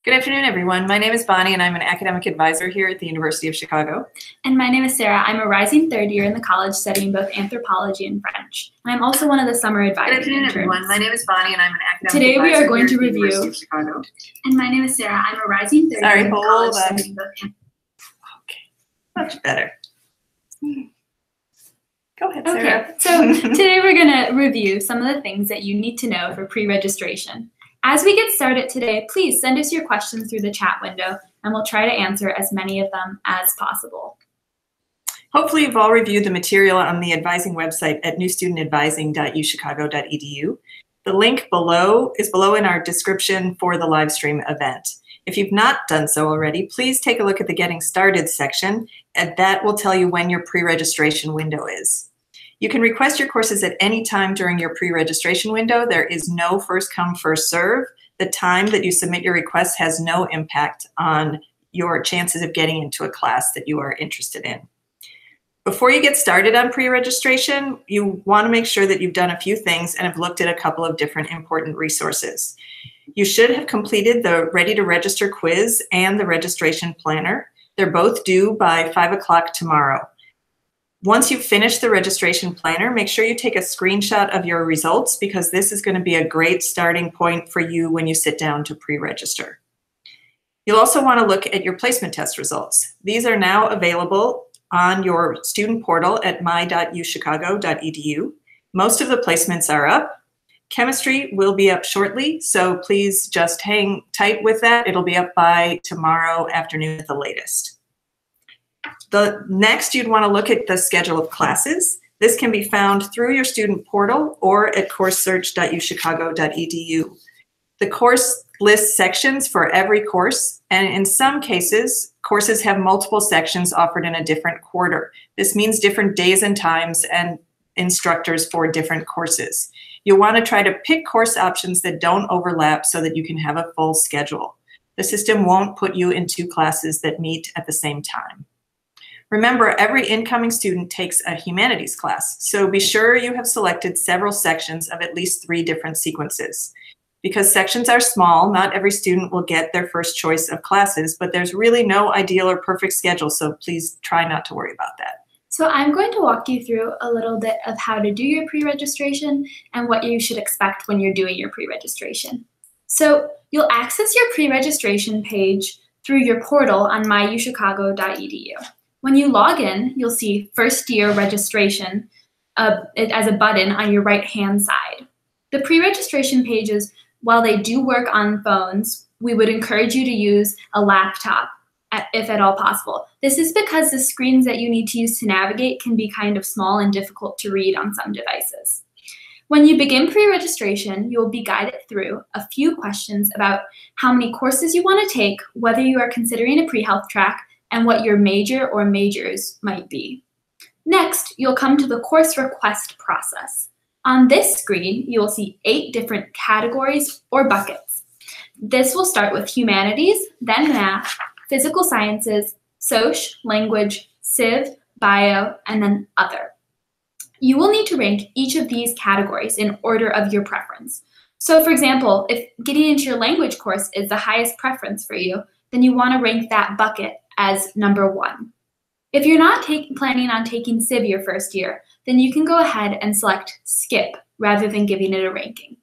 Good afternoon, everyone. My name is Bonnie, and I'm an academic advisor here at the University of Chicago. And my name is Sarah. I'm a rising third year in the college studying both anthropology and French. And I'm also one of the summer advisors. Good afternoon, everyone. My name is Bonnie, and I'm an academic Today advisor we are going to here at the review. University of Chicago. And my name is Sarah. I'm a rising third year in the college studying both Okay, much better. Go ahead, Sarah. Okay, so today we're going to review some of the things that you need to know for pre-registration. As we get started today, please send us your questions through the chat window, and we'll try to answer as many of them as possible. Hopefully you've all reviewed the material on the advising website at newstudentadvising.uchicago.edu. The link below is below in our description for the live stream event. If you've not done so already, please take a look at the Getting Started section, and that will tell you when your pre-registration window is. You can request your courses at any time during your pre-registration window. There is no first come, first serve. The time that you submit your request has no impact on your chances of getting into a class that you are interested in. Before you get started on pre-registration, you want to make sure that you've done a few things and have looked at a couple of different important resources. You should have completed the Ready to Register quiz and the registration planner. They're both due by 5 o'clock tomorrow. Once you've finished the registration planner, make sure you take a screenshot of your results, because this is going to be a great starting point for you when you sit down to pre-register. You'll also want to look at your placement test results. These are now available on your student portal at my.uchicago.edu. Most of the placements are up. Chemistry will be up shortly, so please just hang tight with that. It'll be up by tomorrow afternoon at the latest. Next, you'd want to look at the schedule of classes. This can be found through your student portal or at coursesearch.uchicago.edu. The course lists sections for every course, and in some cases, courses have multiple sections offered in a different quarter. This means different days and times and instructors for different courses. You'll want to try to pick course options that don't overlap so that you can have a full schedule. The system won't put you into classes that meet at the same time. Remember, every incoming student takes a humanities class, so be sure you have selected several sections of at least 3 different sequences. Because sections are small, not every student will get their first choice of classes, but there's really no ideal or perfect schedule, so please try not to worry about that. So I'm going to walk you through a little bit of how to do your pre-registration and what you should expect when you're doing your pre-registration. So you'll access your pre-registration page through your portal on myuchicago.edu. When you log in, you'll see first year registration as a button on your right-hand side. The pre-registration pages, while they do work on phones, we would encourage you to use a laptop if at all possible. This is because the screens that you need to use to navigate can be kind of small and difficult to read on some devices. When you begin pre-registration, you will be guided through a few questions about how many courses you want to take, whether you are considering a pre-health track, and what your major or majors might be. Next, you'll come to the course request process. On this screen, you will see 8 different categories or buckets. This will start with humanities, then math, physical sciences, soc, language, civ, bio, and then other. You will need to rank each of these categories in order of your preference. So for example, if getting into your language course is the highest preference for you, then you want to rank that bucket as number 1. If you're not planning on taking Civ your first year, then you can go ahead and select Skip rather than giving it a ranking.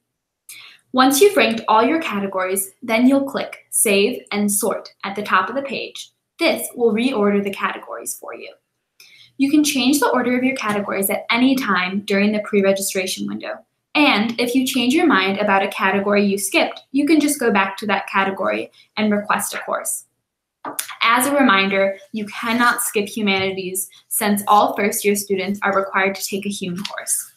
Once you've ranked all your categories, then you'll click Save and Sort at the top of the page. This will reorder the categories for you. You can change the order of your categories at any time during the pre-registration window. And if you change your mind about a category you skipped, you can just go back to that category and request a course. As a reminder, you cannot skip humanities since all first-year students are required to take a Hum course.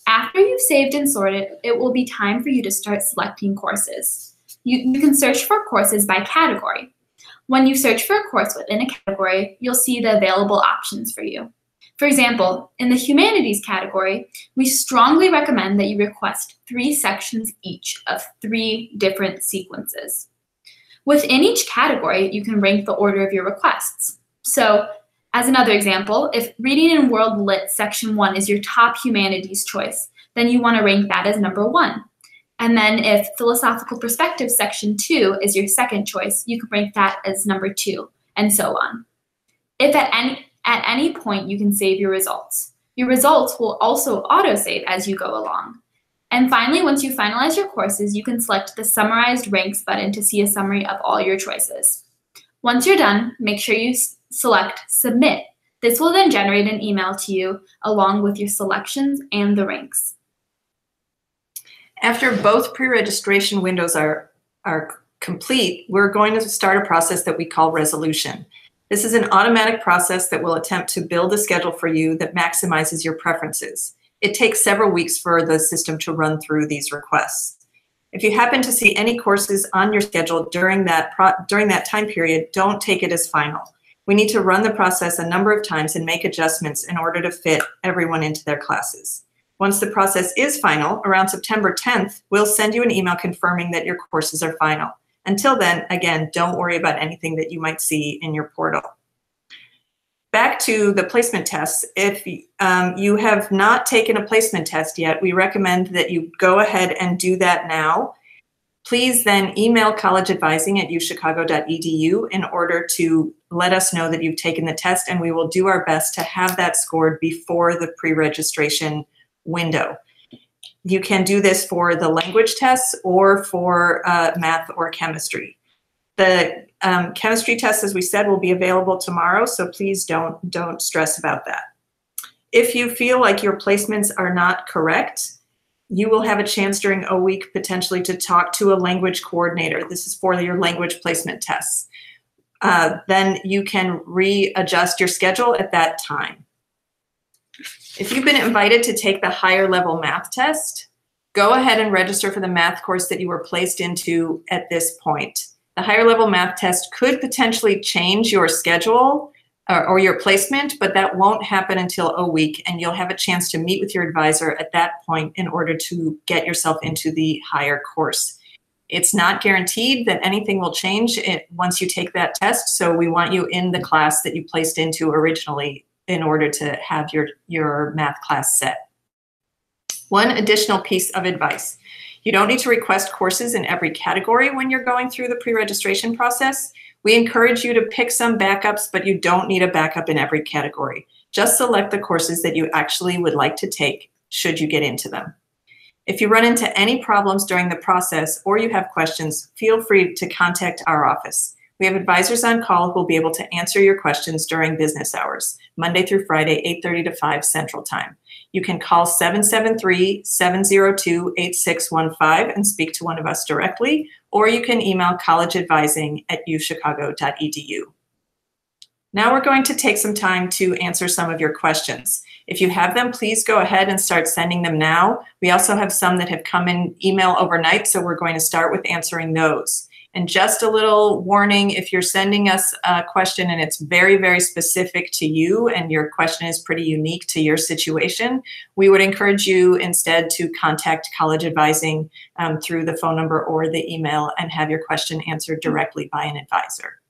After you've saved and sorted, it will be time for you to start selecting courses. You can search for courses by category. When you search for a course within a category, you'll see the available options for you. For example, in the humanities category, we strongly recommend that you request 3 sections each of 3 different sequences. Within each category, you can rank the order of your requests. So, as another example, if Reading and World Lit Section 1 is your top humanities choice, then you want to rank that as number 1. And then if Philosophical Perspectives Section 2 is your second choice, you can rank that as number 2, and so on. If at any point you can save your results. Your results will also autosave as you go along. And finally, once you finalize your courses, you can select the Summarized Ranks button to see a summary of all your choices. Once you're done, make sure you select Submit. This will then generate an email to you along with your selections and the ranks. After both pre-registration windows are complete, we're going to start a process that we call resolution. This is an automatic process that will attempt to build a schedule for you that maximizes your preferences. It takes several weeks for the system to run through these requests. If you happen to see any courses on your schedule during that time period, don't take it as final. We need to run the process a number of times and make adjustments in order to fit everyone into their classes. Once the process is final, around September 10th, we'll send you an email confirming that your courses are final. Until then, again, don't worry about anything that you might see in your portal. Back to the placement tests. If you have not taken a placement test yet, we recommend that you go ahead and do that now. Please then email collegeadvising@uchicago.edu in order to let us know that you've taken the test, and we will do our best to have that scored before the pre-registration window. You can do this for the language tests or for math or chemistry. The chemistry test, as we said, will be available tomorrow, so please don't stress about that. If you feel like your placements are not correct, you will have a chance during O Week potentially to talk to a language coordinator. This is for your language placement tests. Then you can readjust your schedule at that time. If you've been invited to take the higher level math test, go ahead and register for the math course that you were placed into at this point. The higher level math test could potentially change your schedule or your placement, but that won't happen until O Week, and you'll have a chance to meet with your advisor at that point in order to get yourself into the higher course. It's not guaranteed that anything will change once you take that test, so we want you in the class that you placed into originally in order to have your math class set. One additional piece of advice. You don't need to request courses in every category when you're going through the pre-registration process. We encourage you to pick some backups, but you don't need a backup in every category. Just select the courses that you actually would like to take should you get into them. If you run into any problems during the process or you have questions, feel free to contact our office. We have advisors on call who will be able to answer your questions during business hours, Monday through Friday, 8:30 to 5 Central Time. You can call 773-702-8615 and speak to one of us directly, or you can email collegeadvising@uchicago.edu. Now we're going to take some time to answer some of your questions. If you have them, please go ahead and start sending them now. We also have some that have come in email overnight, so we're going to start with answering those. And just a little warning, if you're sending us a question and it's very, very specific to you and your question is pretty unique to your situation, we would encourage you instead to contact College Advising through the phone number or the email and have your question answered directly by an advisor.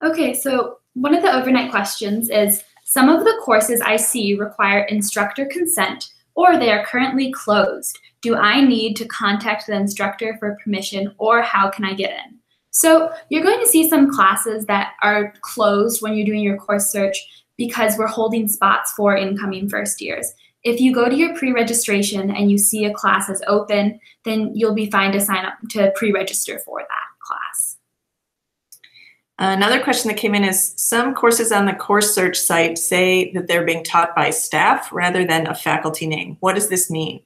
Okay, so one of the overnight questions is, some of the courses I see require instructor consent or they are currently closed. Do I need to contact the instructor for permission, or how can I get in? So you're going to see some classes that are closed when you're doing your course search because we're holding spots for incoming first years. If you go to your pre-registration and you see a class is open, then you'll be fine to sign up to pre-register for that class. Another question that came in is, some courses on the course search site say that they're being taught by staff rather than a faculty name. What does this mean?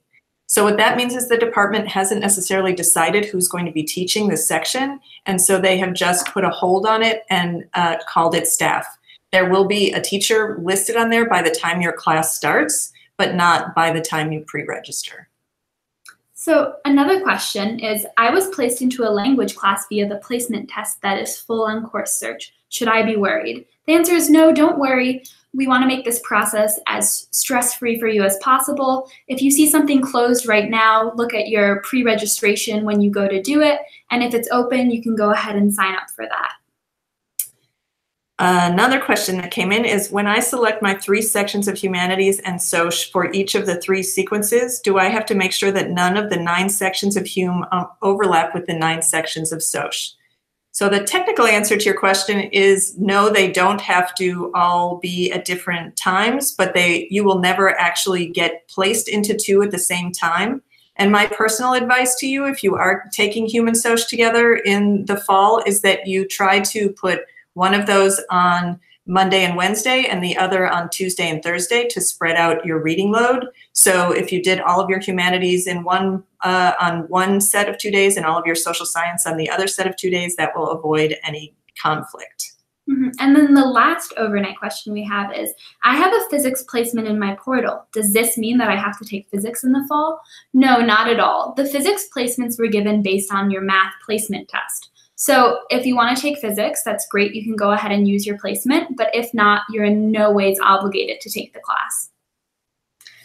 So what that means is the department hasn't necessarily decided who's going to be teaching this section, and so they have just put a hold on it and called it staff. There will be a teacher listed on there by the time your class starts, but not by the time you pre-register. So another question is, I was placed into a language class via the placement test that is full on course search. Should I be worried? The answer is no, don't worry. We want to make this process as stress-free for you as possible. If you see something closed right now, look at your pre-registration when you go to do it. And if it's open, you can go ahead and sign up for that. Another question that came in is, when I select my 3 sections of humanities and soc for each of the 3 sequences, do I have to make sure that none of the 9 sections of hum overlap with the 9 sections of soc? So the technical answer to your question is no, they don't have to all be at different times, but you will never actually get placed into 2 at the same time. And my personal advice to you, if you are taking human soc together in the fall, is that you try to put one of those on Monday and Wednesday and the other on Tuesday and Thursday to spread out your reading load. So if you did all of your humanities in on one set of 2 days and all of your social science on the other set of 2 days, that will avoid any conflict. Mm-hmm. And then the last overnight question we have is, I have a physics placement in my portal. Does this mean that I have to take physics in the fall? No, not at all. The physics placements were given based on your math placement test. So if you want to take physics, that's great. You can go ahead and use your placement. But if not, you're in no ways obligated to take the class.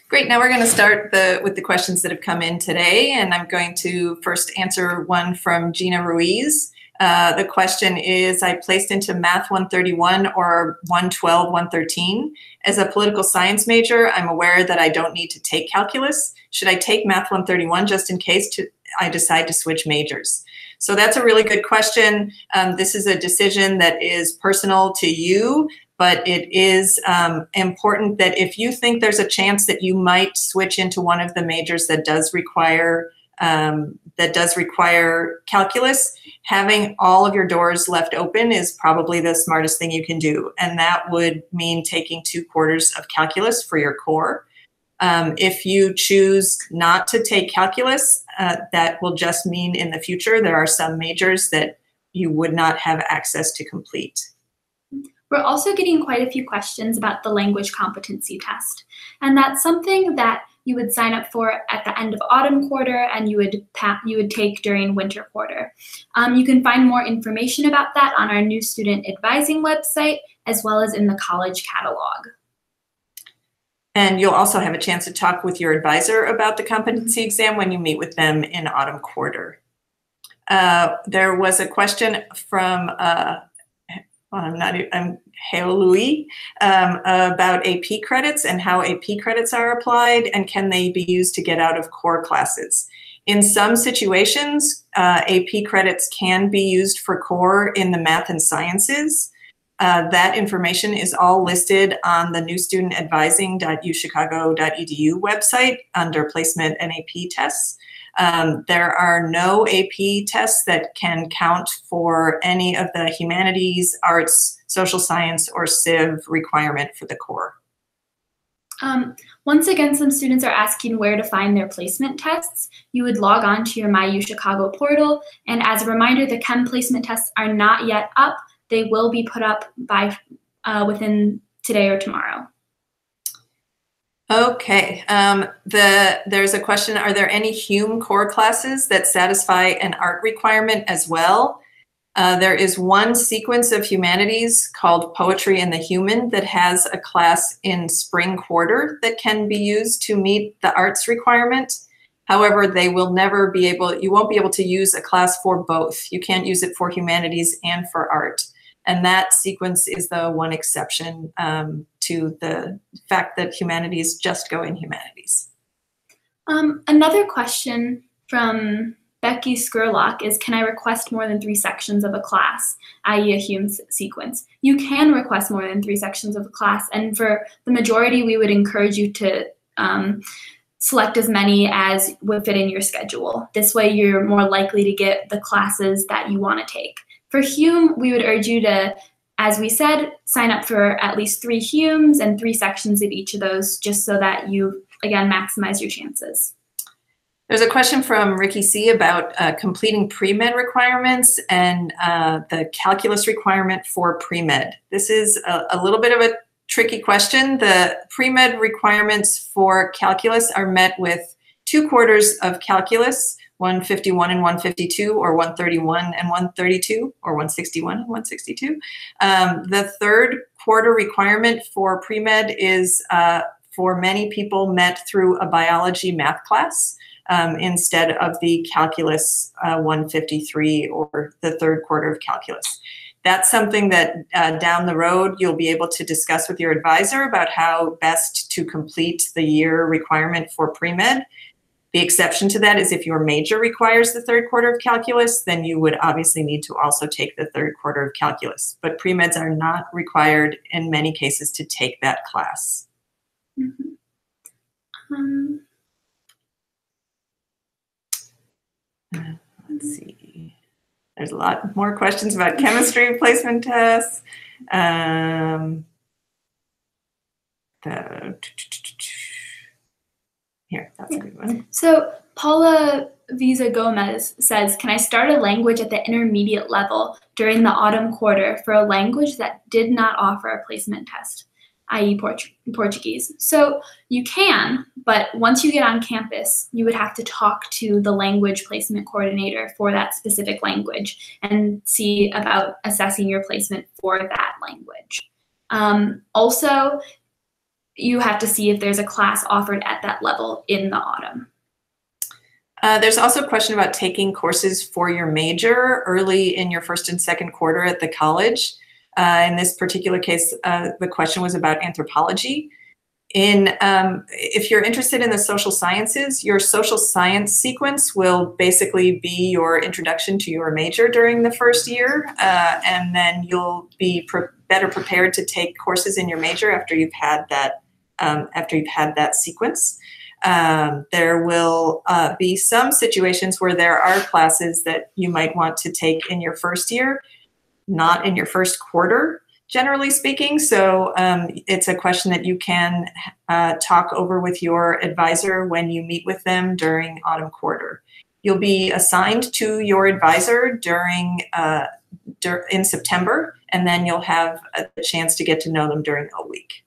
Great. Now we're going to start with the questions that have come in today. And I'm going to first answer one from Gina Ruiz. The question is, I placed into Math 131 or 112, 113. As a political science major, I'm aware that I don't need to take calculus. Should I take Math 131 just in case I decide to switch majors? So that's a really good question. This is a decision that is personal to you, but it is important that if you think there's a chance that you might switch into one of the majors that does require calculus, having all of your doors left open is probably the smartest thing you can do. And that would mean taking 2 quarters of calculus for your core. If you choose not to take calculus, that will just mean in the future there are some majors that you would not have access to complete. We're also getting quite a few questions about the language competency test. And that's something that you would sign up for at the end of autumn quarter and you would take during winter quarter. You can find more information about that on our new student advising website, as well as in the college catalog. And you'll also have a chance to talk with your advisor about the competency exam when you meet with them in autumn quarter. There was a question from Louis about AP credits and how AP credits are applied and can they be used to get out of core classes. In some situations, AP credits can be used for core in the math and sciences. That information is all listed on the newstudentadvising.uchicago.edu website under placement and AP tests. There are no AP tests that can count for any of the humanities, arts, social science, or civ requirement for the core. Once again, some students are asking where to find their placement tests. You would log on to your MyUChicago portal, and as a reminder, the Chem placement tests are not yet up. They will be put up by within today or tomorrow. Okay, there's a question, are there any Hume core classes that satisfy an art requirement as well? There is one sequence of humanities called Poetry and the Human that has a class in spring quarter that can be used to meet the arts requirement. However, they will never be able, you won't be able to use a class for both. You can't use it for humanities and for art. And that sequence is the one exception to the fact that humanities just go in humanities. Another question from Becky Skurlock is, can I request more than 3 sections of a class, i.e. a Hume sequence? You can request more than 3 sections of a class, and for the majority, we would encourage you to select as many as would fit in your schedule. This way, you're more likely to get the classes that you want to take. For Hume, we would urge you to, as we said, sign up for at least 3 Humes and 3 sections of each of those, just so that you, again, maximize your chances. There's a question from Ricky C. about completing pre-med requirements and the calculus requirement for pre-med. This is a little bit of a tricky question. The pre-med requirements for calculus are met with 2 quarters of calculus, 151 and 152, or 131 and 132, or 161 and 162. The 3rd quarter requirement for pre-med is for many people met through a biology math class instead of the calculus 153 or the 3rd quarter of calculus. That's something that down the road you'll be able to discuss with your advisor about how best to complete the year requirement for pre-med. The exception to that is if your major requires the third quarter of calculus, then you would obviously need to also take the third quarter of calculus. But pre-meds are not required in many cases to take that class. Mm-hmm. Let's see. There's a lot more questions about chemistry placement tests. Here, that's a good one. So Paula Visa Gomez says, can I start a language at the intermediate level during the autumn quarter for a language that did not offer a placement test, i.e. Portuguese? So you can, but once you get on campus, you would have to talk to the language placement coordinator for that specific language and see about assessing your placement for that language. Also, you have to see if there's a class offered at that level in the autumn. There's also a question about taking courses for your major early in your first and second quarter at the college. In this particular case, the question was about anthropology. If you're interested in the social sciences, your social science sequence will basically be your introduction to your major during the first year, and then you'll be better prepared to take courses in your major after you've had that sequence. There will be some situations where there are classes that you might want to take in your first year, not in your first quarter, generally speaking. So it's a question that you can talk over with your advisor when you meet with them during autumn quarter. You'll be assigned to your advisor in September, and then you'll have a chance to get to know them during a week.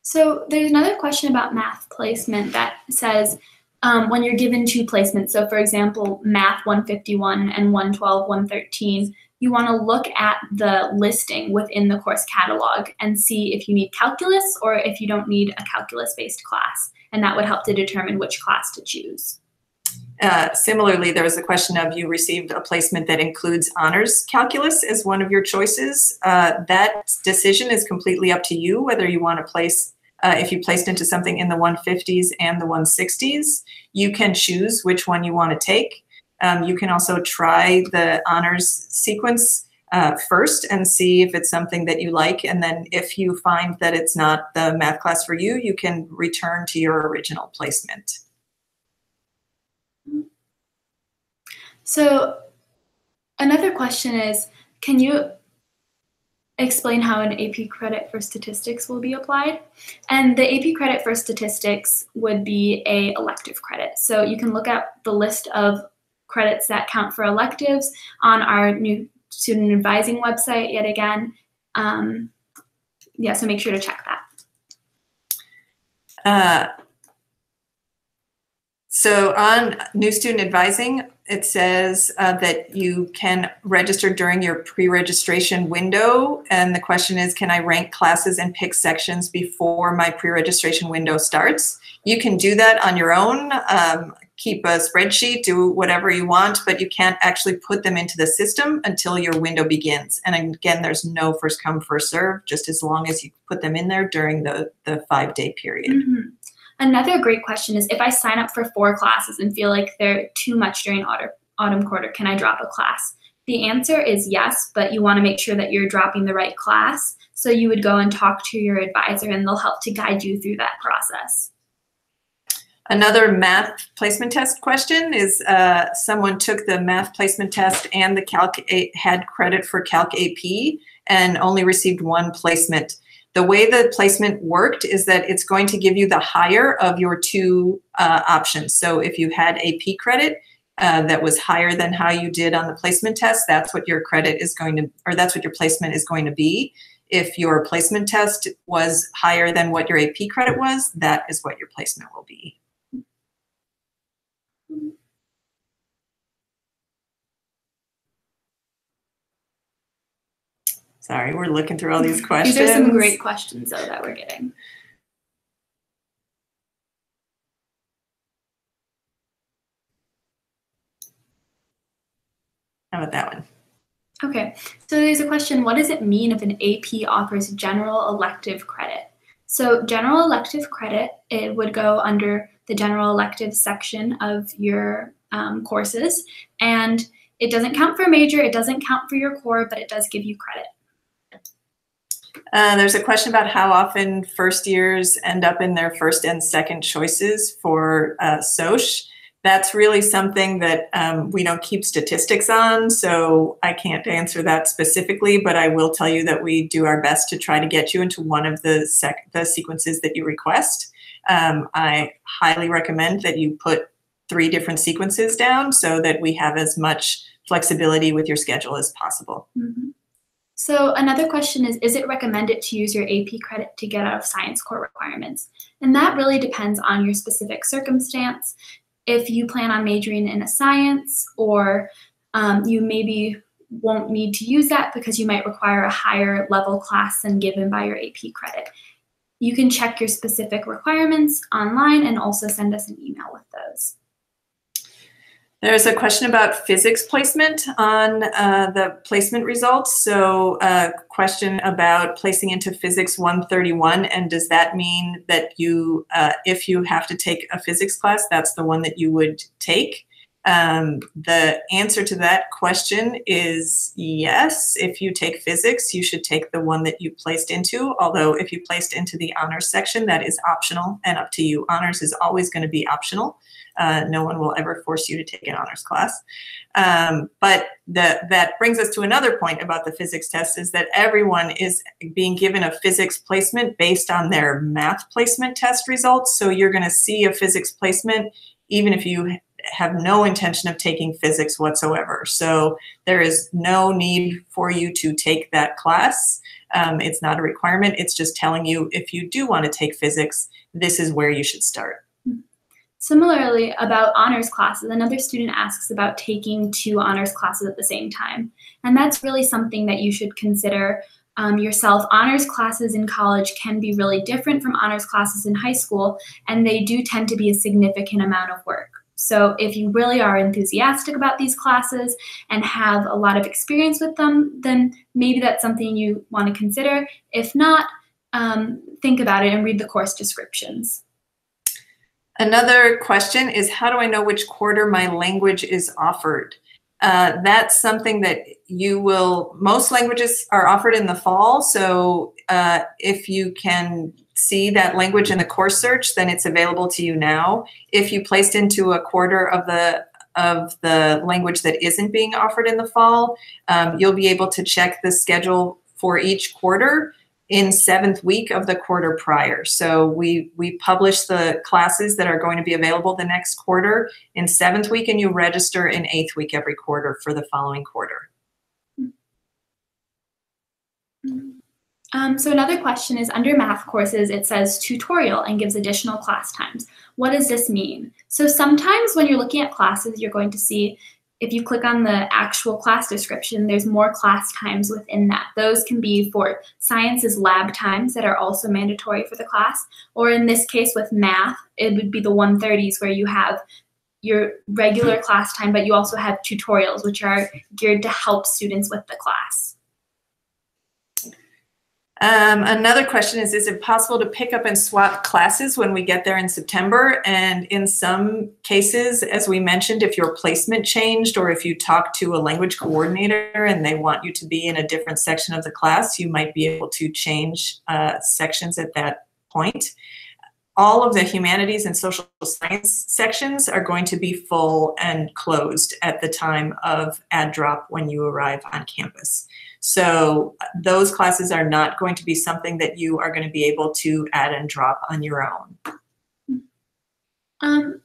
So there's another question about math placement that says when you're given two placements, so for example, Math 151 and 112, 113, you want to look at the listing within the course catalog and see if you need calculus or if you don't need a calculus-based class, and that would help to determine which class to choose. Similarly, there was a question of you received a placement that includes honors calculus as one of your choices. That decision is completely up to you, whether you want to place, if you placed into something in the 150s and the 160s, you can choose which one you want to take. You can also try the honors sequence first and see if it's something that you like. And then if you find that it's not the math class for you, you can return to your original placement. So another question is, can you explain how an AP credit for statistics will be applied? And the AP credit for statistics would be an elective credit. So you can look at the list of credits that count for electives on our new student advising website yet again. Yeah, so make sure to check that. So on new student advising, it says that you can register during your pre-registration window. And the question is, can I rank classes and pick sections before my pre-registration window starts? You can do that on your own. Keep a spreadsheet, do whatever you want, but you can't actually put them into the system until your window begins. And again, there's no first come, first serve, just as long as you put them in there during the 5-day period. Mm-hmm. Another great question is, if I sign up for 4 classes and feel like they're too much during autumn quarter, can I drop a class? The answer is yes, but you want to make sure that you're dropping the right class. So you would go and talk to your advisor and they'll help to guide you through that process. Another math placement test question is someone took the math placement test and the had credit for Calc AP and only received 1 placement. The way the placement worked is that it's going to give you the higher of your 2 options. So if you had AP credit that was higher than how you did on the placement test, that's what your credit is going to, or that's what your placement is going to be. If your placement test was higher than what your AP credit was, that is what your placement will be. Sorry, we're looking through all these questions. These are some great questions, though, that we're getting. How about that one? Okay, so there's a question, what does it mean if an AP offers general elective credit? So general elective credit, it would go under the general elective section of your courses, and it doesn't count for a major, it doesn't count for your core, but it does give you credit. There's a question about how often first years end up in their first and second choices for SOC. That's really something that we don't keep statistics on, so I can't answer that specifically, but I will tell you that we do our best to try to get you into one of the sequences that you request. I highly recommend that you put 3 different sequences down so that we have as much flexibility with your schedule as possible. Mm-hmm. So another question is it recommended to use your AP credit to get out of science core requirements? And that really depends on your specific circumstance. If you plan on majoring in a science, or you maybe won't need to use that because you might require a higher level class than given by your AP credit. You can check your specific requirements online and also send us an email with those. There's a question about physics placement on the placement results. So a question about placing into Physics 131, and does that mean that you, if you have to take a physics class, that's the one that you would take? The answer to that question is yes. If you take physics, you should take the one that you placed into, although if you placed into the honors section, that is optional and up to you. Honors is always going to be optional. No one will ever force you to take an honors class. But that brings us to another point about the physics test, is that everyone is being given a physics placement based on their math placement test results. So you're going to see a physics placement even if you have no intention of taking physics whatsoever. So there is no need for you to take that class. It's not a requirement. It's just telling you if you do want to take physics, this is where you should start. Similarly, about honors classes, another student asks about taking 2 honors classes at the same time. And that's really something that you should consider yourself. Honors classes in college can be really different from honors classes in high school, and they do tend to be a significant amount of work. So if you really are enthusiastic about these classes and have a lot of experience with them, then maybe that's something you want to consider. If not, think about it and read the course descriptions. Another question is, how do I know which quarter my language is offered? That's something that you will, most languages are offered in the fall. So if you can see that language in the course search, then it's available to you now. If you placed into a quarter of the language that isn't being offered in the fall, you'll be able to check the schedule for each quarter in 7th week of the quarter prior. So we publish the classes that are going to be available the next quarter in 7th week, and you register in 8th week every quarter for the following quarter. So another question is, under math courses, it says tutorial and gives additional class times. What does this mean? So sometimes when you're looking at classes, you're going to see, if you click on the actual class description, there's more class times within that. Those can be for science's lab times that are also mandatory for the class, or in this case with math, it would be the 130s where you have your regular class time, but you also have tutorials, which are geared to help students with the class. Another question is it possible to pick up and swap classes when we get there in September? And in some cases, as we mentioned, if your placement changed or if you talk to a language coordinator and they want you to be in a different section of the class, you might be able to change sections at that point. All of the humanities and social science sections are going to be full and closed at the time of add drop when you arrive on campus. So those classes are not going to be something that you are going to be able to add and drop on your own.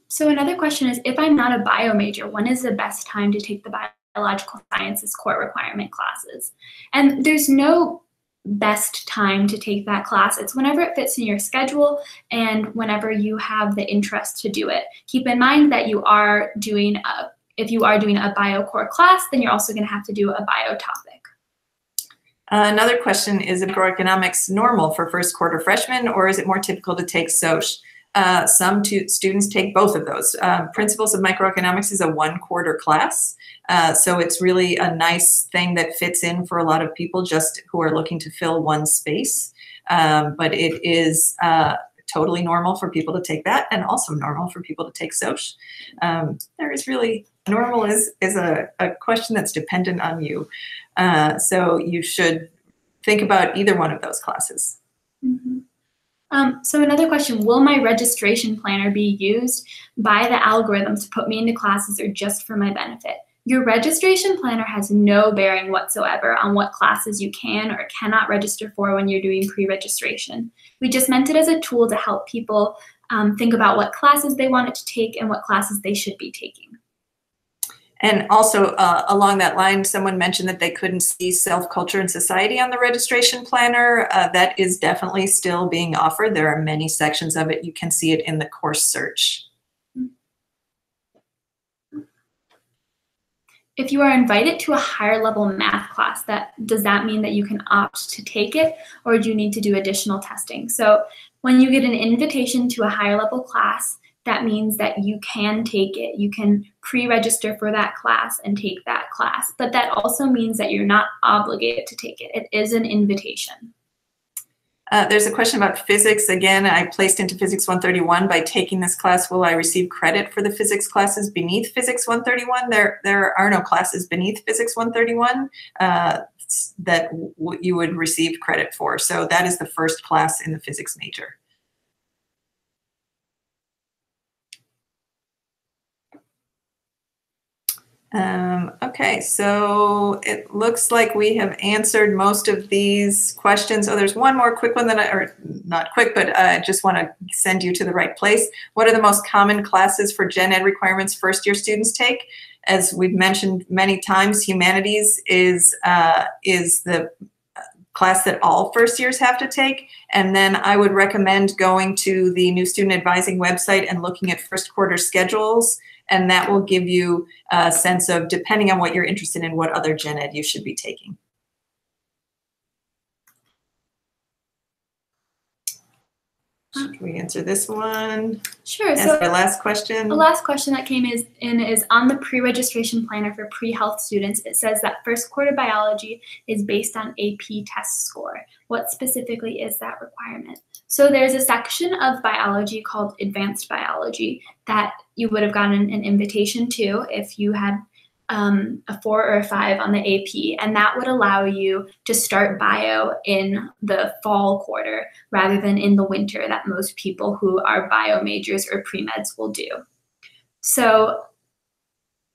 So another question is, if I'm not a bio major, when is the best time to take the biological sciences core requirement classes? And there's no best time to take that class. It's whenever it fits in your schedule and whenever you have the interest to do it. Keep in mind that you are doing if you are doing a bio core class, then you're also going to have to do a bio topic. Another question is, microeconomics normal for first quarter freshmen, or is it more typical to take SOC? Some students take both of those. Principles of Microeconomics is a 1-quarter class. So it's really a nice thing that fits in for a lot of people just who are looking to fill one space. But it is totally normal for people to take that, and also normal for people to take Soc. There is really, normal is a question that's dependent on you. So you should think about either one of those classes. Mm-hmm. So another question, will my registration planner be used by the algorithm to put me into classes or just for my benefit? Your registration planner has no bearing whatsoever on what classes you can or cannot register for when you're doing pre-registration. We just meant it as a tool to help people think about what classes they wanted to take and what classes they should be taking. And also along that line, someone mentioned that they couldn't see Self, Culture, and Society on the registration planner. That is definitely still being offered. There are many sections of it. You can see it in the course search. If you are invited to a higher level math class, does that mean that you can opt to take it, or do you need to do additional testing? So when you get an invitation to a higher level class, that means that you can take it. You can pre-register for that class and take that class. But that also means that you're not obligated to take it. It is an invitation. There's a question about physics. Again, I placed into Physics 131. By taking this class, will I receive credit for the physics classes beneath Physics 131? There are no classes beneath Physics 131 that you would receive credit for. So that is the first class in the physics major. Okay, so it looks like we have answered most of these questions. Oh, there's one more quick one that or not quick, but I just want to send you to the right place. What are the most common classes for Gen Ed requirements first-year students take? As we've mentioned many times, humanities is the class that all first years have to take. And then I would recommend going to the New Student Advising website and looking at first quarter schedules. And that will give you a sense of, depending on what you're interested in, what other Gen Ed you should be taking. Should we answer this one? Sure. So our last question. The last question that came in is on the pre-registration planner for pre-health students. It says that first quarter biology is based on AP test score. What specifically is that requirement? So there's a section of biology called advanced biology that you would have gotten an invitation to if you had a 4 or a 5 on the AP, and that would allow you to start bio in the fall quarter rather than in the winter that most people who are bio majors or pre-meds will do. So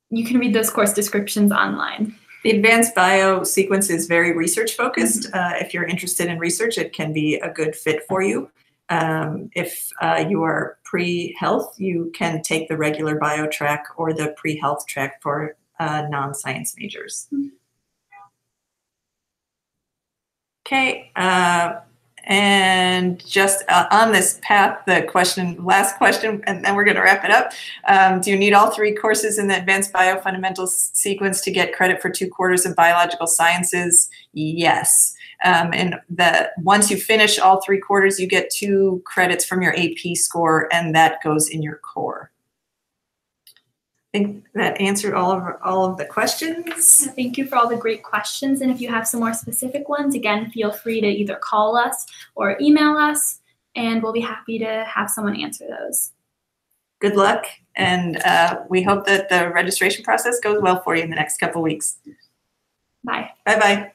you can read those course descriptions online. The advanced bio sequence is very research focused. If you're interested in research, it can be a good fit for you. If you are pre-health, you can take the regular bio track or the pre-health track for non-science majors. Okay, and just on this path, the last question, and then we're going to wrap it up. Do you need all 3 courses in the Advanced Bio Fundamentals sequence to get credit for 2 quarters of biological sciences? Yes. And once you finish all 3 quarters, you get 2 credits from your AP score, and that goes in your core. I think that answered all of the questions. Thank you for all the great questions. And if you have some more specific ones, again, feel free to either call us or email us, and we'll be happy to have someone answer those. Good luck, and we hope that the registration process goes well for you in the next couple weeks. Bye. Bye-bye.